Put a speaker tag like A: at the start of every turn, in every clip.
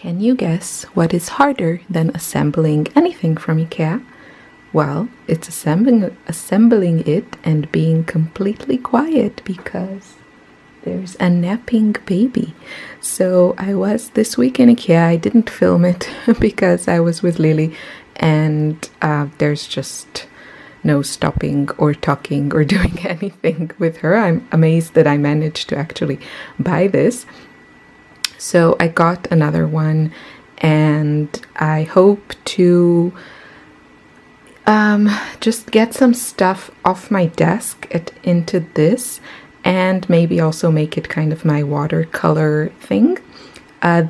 A: Can you guess what is harder than assembling anything from IKEA? Well, it's assembling it and being completely quiet because there's a napping baby. So I was this week in IKEA. I didn't film it because I was with Lily, and there's just no stopping or talking or doing anything with her. I'm amazed that I managed to actually buy this. So I got another one, and I hope to just get some stuff off my desk into this, and maybe also make it kind of my watercolor thing.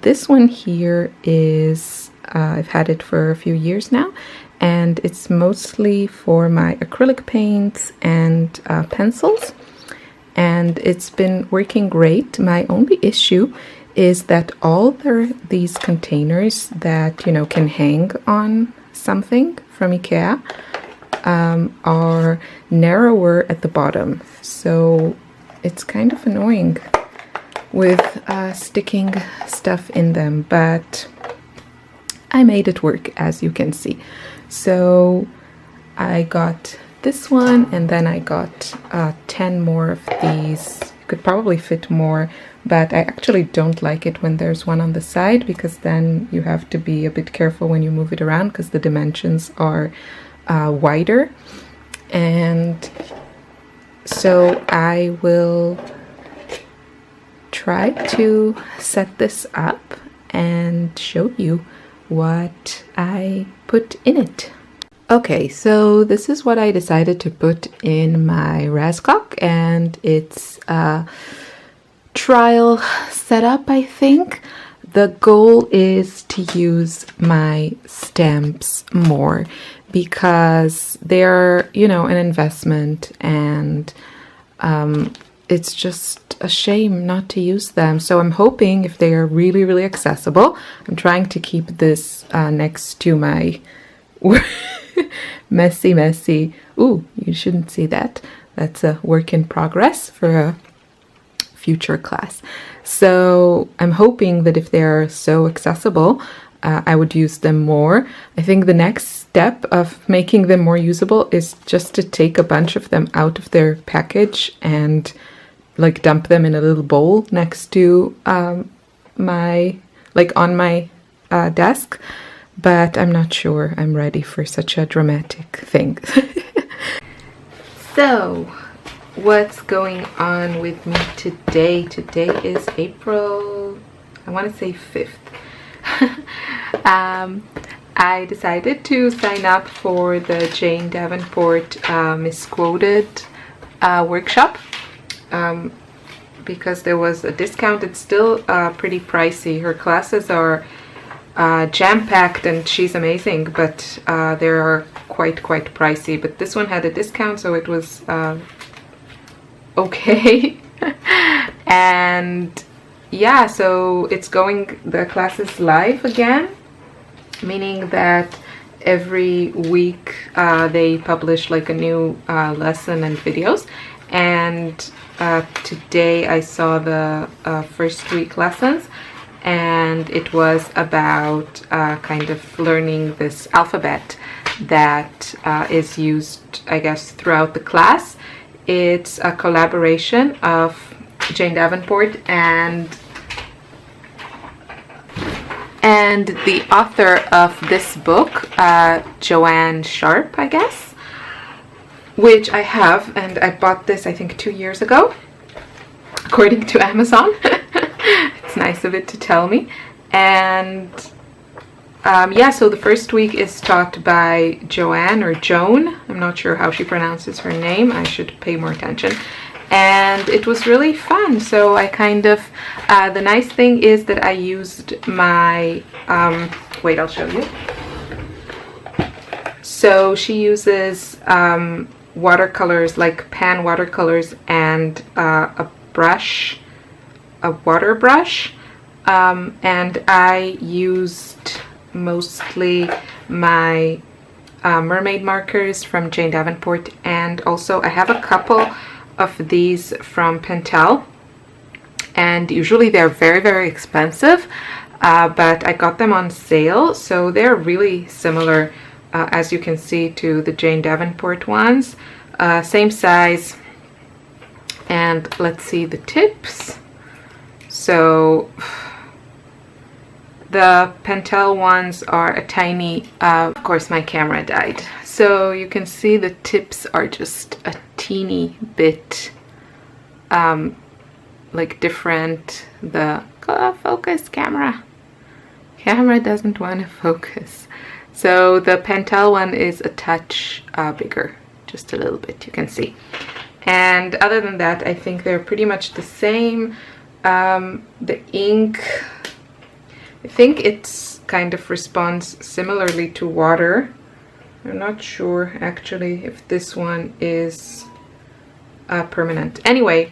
A: This one here is, I've had it for a few years now, and it's mostly for my acrylic paints and pencils, and it's been working great. My only issue is that all these containers that, you know, can hang on something from IKEA are narrower at the bottom. So it's kind of annoying with sticking stuff in them, but I made it work, as you can see. So I got this one, and then I got 10 more of these. You could probably fit more, but I actually don't like it when there's one on the side, because then you have to be a bit careful when you move it around because the dimensions are wider. And so I will try to set this up and show you what I put in it. Okay, so this is what I decided to put in my Raskog, and it's a trial setup, I think. The goal is to use my stamps more because they're, you know, an investment, and it's just a shame not to use them. So I'm hoping if they are really, really accessible, I'm trying to keep this next to my messy. Ooh, you shouldn't see that. That's a work in progress for a future class. So I'm hoping that if they are so accessible, I would use them more. I think the next step of making them more usable is just to take a bunch of them out of their package and like dump them in a little bowl next to on my desk. But I'm not sure I'm ready for such a dramatic thing. So, what's going on with me today? Today is April, I want to say 5th. I decided to sign up for the Jane Davenport Misquoted workshop because there was a discount. It's still pretty pricey. Her classes are jam-packed and she's amazing, but they are quite pricey. But this one had a discount, so it was okay. And yeah, so it's going, the class is live again, meaning that every week they publish like a new lesson and videos. And today I saw the first week lessons, and it was about kind of learning this alphabet that is used, I guess, throughout the class. It's a collaboration of Jane Davenport and the author of this book, Joanne Sharp, I guess, which I have, and I bought this I think 2 years ago, according to Amazon. It's nice of it to tell me. And yeah, so the first week is taught by Joanne, or Joan. I'm not sure how she pronounces her name. I should pay more attention. And it was really fun. So I kind of, the nice thing is that I used my, wait, I'll show you. So she uses watercolors, like pan watercolors, and a brush, a water brush, and I used mostly my mermaid markers from Jane Davenport, and also I have a couple of these from Pentel, and usually they're very expensive, but I got them on sale, so they're really similar, as you can see, to the Jane Davenport ones. Same size. And let's see the tips. So the Pentel ones are a tiny, of course my camera died. So you can see the tips are just a teeny bit like different. The focus camera doesn't want to focus. So the Pentel one is a touch bigger, just a little bit, you can see. And other than that, I think they're pretty much the same. The ink, I think it's kind of responds similarly to water. I'm not sure actually if this one is permanent. Anyway,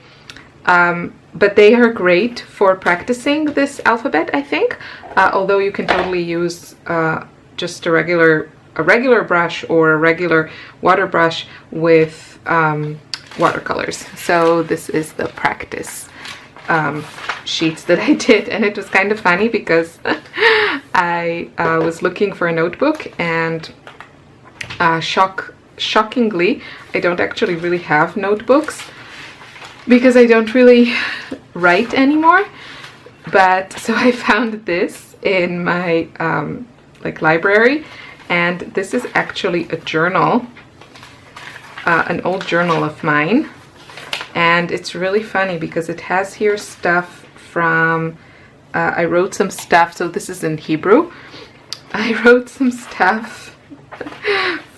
A: but they are great for practicing this alphabet, I think. Although you can totally use just a regular brush or a regular water brush with watercolors. So this is the practice sheets that I did, and it was kind of funny because I was looking for a notebook, and shockingly I don't actually really have notebooks because I don't really write anymore. But so I found this in my like library, and this is actually a journal, an old journal of mine. And it's really funny because it has here stuff from, I wrote some stuff, so this is in Hebrew. I wrote some stuff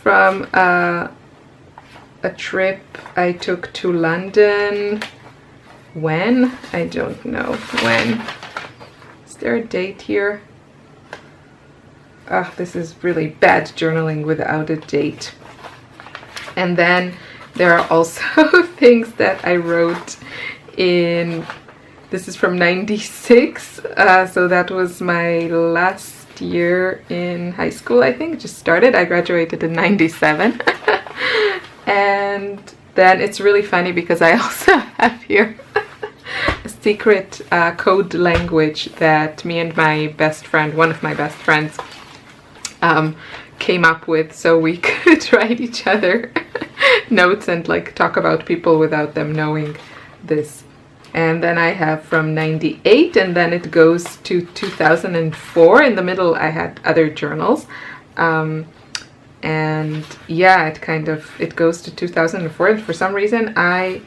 A: from a trip I took to London. When? I don't know when. Is there a date here? Oh, this is really bad journaling without a date. And then there are also things that I wrote in, this is from '96, so that was my last year in high school, I think. Just started. I graduated in '97. And then it's really funny because I also have here a secret code language that me and my best friend, one of my best friends, came up with so we could write each other notes and like talk about people without them knowing this. And then I have from '98, and then it goes to 2004. In the middle I had other journals, and yeah, it goes to 2004, and for some reason I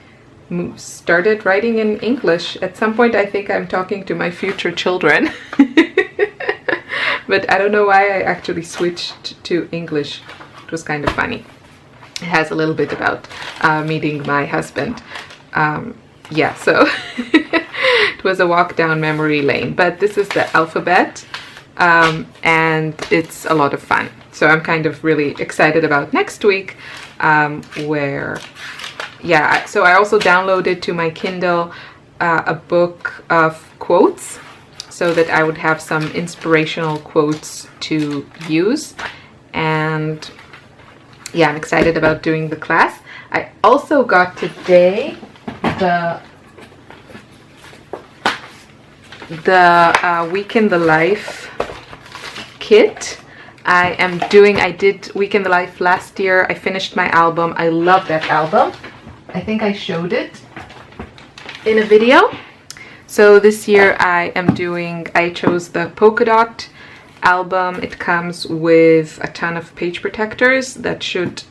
A: started writing in English. At some point I think I'm talking to my future children. But I don't know why I actually switched to English. It was kind of funny. It has a little bit about meeting my husband. Yeah, so it was a walk down memory lane. But this is the alphabet, and it's a lot of fun. So I'm kind of really excited about next week, where, yeah, so I also downloaded to my Kindle a book of quotes, so that I would have some inspirational quotes to use. And yeah, I'm excited about doing the class. I also got today the Week in the Life kit. I did Week in the Life last year. I finished my album. I love that album. I think I showed it in a video. So this year I chose the polka dot album. It comes with a ton of page protectors that should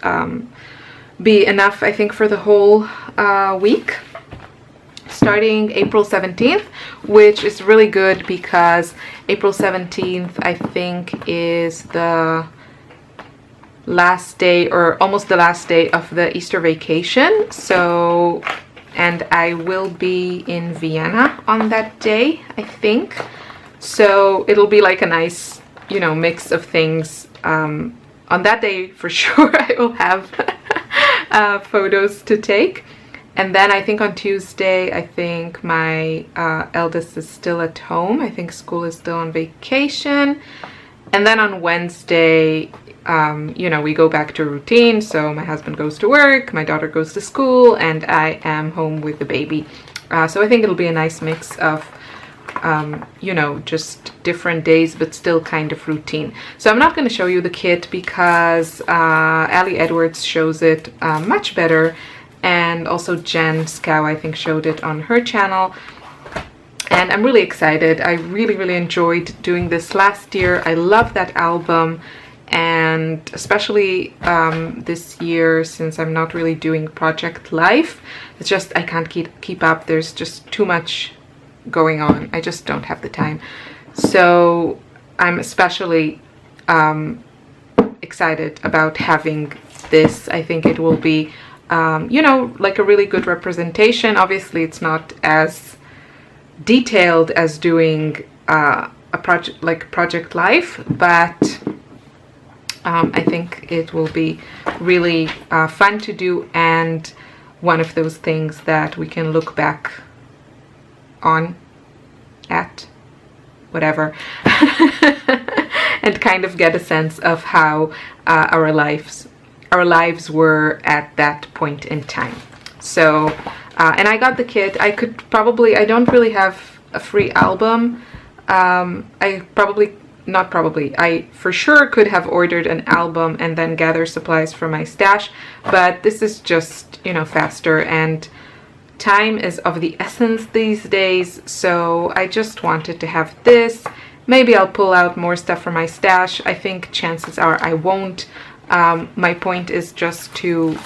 A: be enough, I think, for the whole week, starting April 17th, which is really good because April 17th, I think, is the last day, or almost the last day of the Easter vacation. So, and I will be in Vienna on that day, I think. So it'll be like a nice, you know, mix of things. On that day, for sure, I will have photos to take. And then I think on Tuesday, I think my eldest is still at home. I think school is still on vacation. And then on Wednesday, you know, we go back to routine. So my husband goes to work, my daughter goes to school, and I am home with the baby. So I think it'll be a nice mix of you know, just different days, but still kind of routine. So I'm not going to show you the kit because Ali Edwards shows it much better, and also Jen Scow, I think, showed it on her channel. And I'm really excited. I really enjoyed doing this last year. I love that album, and especially this year, since I'm not really doing Project Life, it's just I can't keep up. There's just too much going on. I just don't have the time. So I'm especially excited about having this. I think it will be you know, like a really good representation. Obviously it's not as detailed as doing a project like Project Life, but I think it will be really fun to do, and one of those things that we can look back on at whatever and kind of get a sense of how our lives were at that point in time. So and I got the kit. I don't really have a free album. I for sure could have ordered an album and then gather supplies from my stash, but this is just, you know, faster, and time is of the essence these days, so I just wanted to have this. Maybe I'll pull out more stuff from my stash. I think chances are I won't. My point is just to,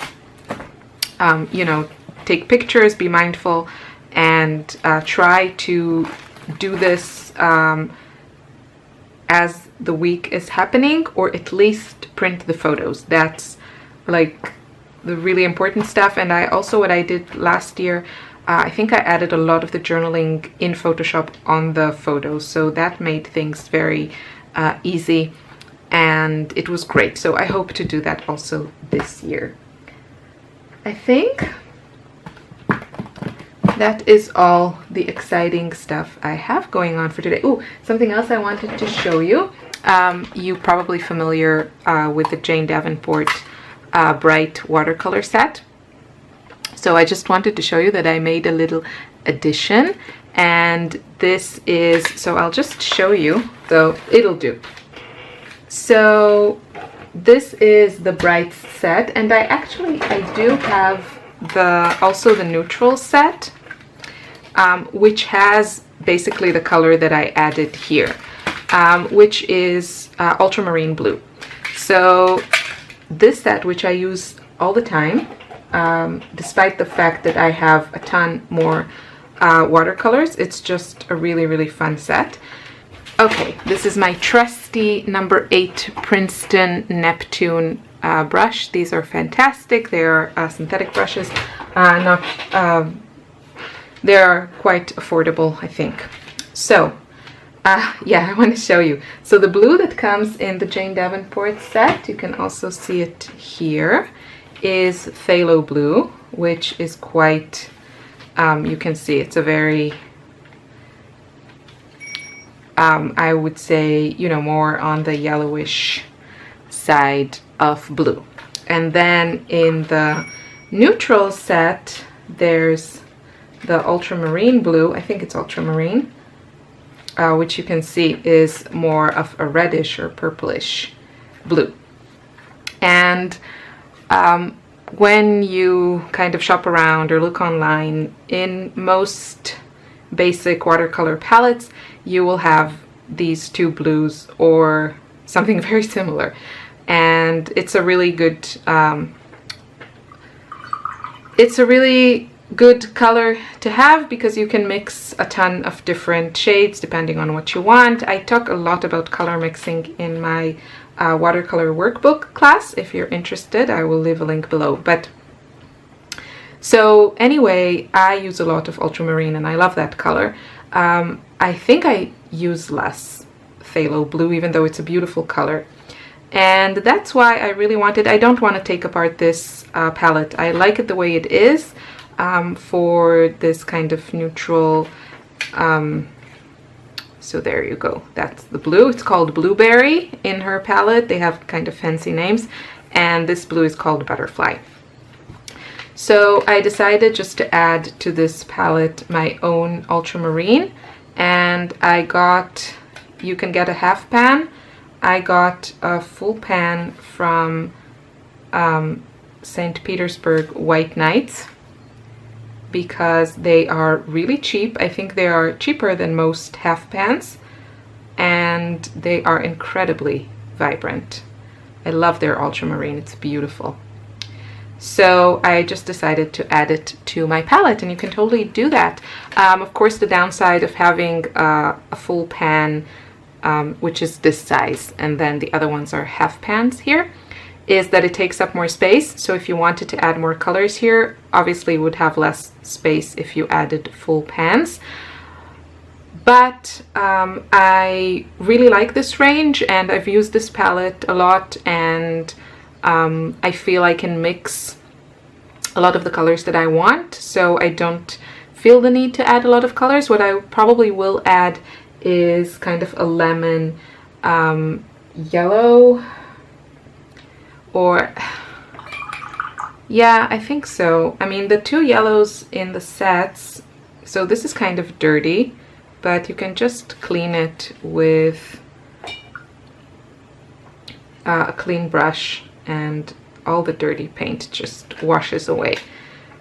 A: you know, take pictures, be mindful, and try to do this as the week is happening, or at least print the photos. That's like the really important stuff. And I also, what I did last year, I think I added a lot of the journaling in Photoshop on the photos, so that made things very easy, and it was great. So I hope to do that also this year. I think that is all the exciting stuff I have going on for today. Oh, something else I wanted to show you. You're probably familiar with the Jane Davenport Bright watercolor set. So I just wanted to show you that I made a little addition, and this is, so I'll just show you, so it'll do. So this is the Bright set, and I do have also the neutral set, which has basically the color that I added here, which is ultramarine blue. So this set, which I use all the time, despite the fact that I have a ton more watercolors, it's just a really fun set. Okay, this is my trusty number 8 Princeton Neptune brush. These are fantastic. They are synthetic brushes. They are quite affordable, I think. So yeah, I want to show you. So the blue that comes in the Jane Davenport set, you can also see it here, is phthalo blue, which is quite, you can see it's a very, I would say, you know, more on the yellowish side of blue. And then in the neutral set, there's the ultramarine blue, I think it's ultramarine, which you can see is more of a reddish or purplish blue. And when you kind of shop around or look online, in most basic watercolor palettes, you will have these two blues or something very similar. And it's a really good, color to have, because you can mix a ton of different shades depending on what you want. I talk a lot about color mixing in my watercolor workbook class. If you're interested, I will leave a link below. But so anyway, I use a lot of ultramarine and I love that color. I think I use less phthalo blue, even though it's a beautiful color. And that's why I really wanted, I don't want to take apart this palette. I like it the way it is, for this kind of neutral, so there you go. That's the blue. It's called Blueberry in her palette. They have kind of fancy names. And this blue is called Butterfly. So I decided just to add to this palette my own ultramarine. and I got, you can get a half pan. I got a full pan from St. Petersburg White Knights because they are really cheap. I think they are cheaper than most half pans, and they are incredibly vibrant. I love their ultramarine, it's beautiful. So I just decided to add it to my palette, and you can totally do that. Of course, the downside of having a full pan, which is this size, and then the other ones are half pans here, is that it takes up more space. So if you wanted to add more colors here, obviously you would have less space if you added full pans. But I really like this range, and I've used this palette a lot, and I feel I can mix a lot of the colors that I want, so I don't feel the need to add a lot of colors. What I probably will add is kind of a lemon yellow, or yeah, I think so. I mean, the two yellows in the sets, so this is kind of dirty, but you can just clean it with a clean brush, and all the dirty paint just washes away.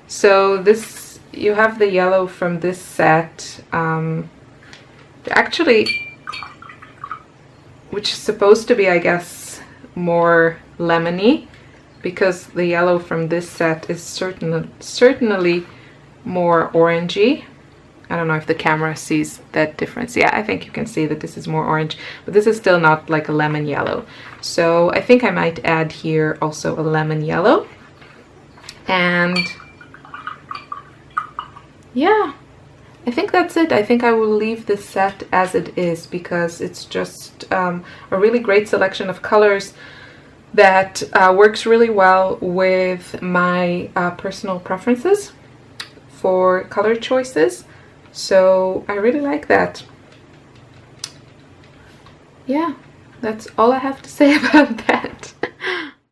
A: So this, you have the yellow from this set, actually, which is supposed to be, I guess, more lemony, because the yellow from this set is certainly more orangey. I don't know if the camera sees that difference. Yeah, I think you can see that this is more orange, but this is still not like a lemon yellow. So I think I might add here also a lemon yellow. And yeah, I think that's it. I think I will leave this set as it is, because it's just a really great selection of colors that works really well with my personal preferences for color choices. So I really like that. Yeah, that's all I have to say about that.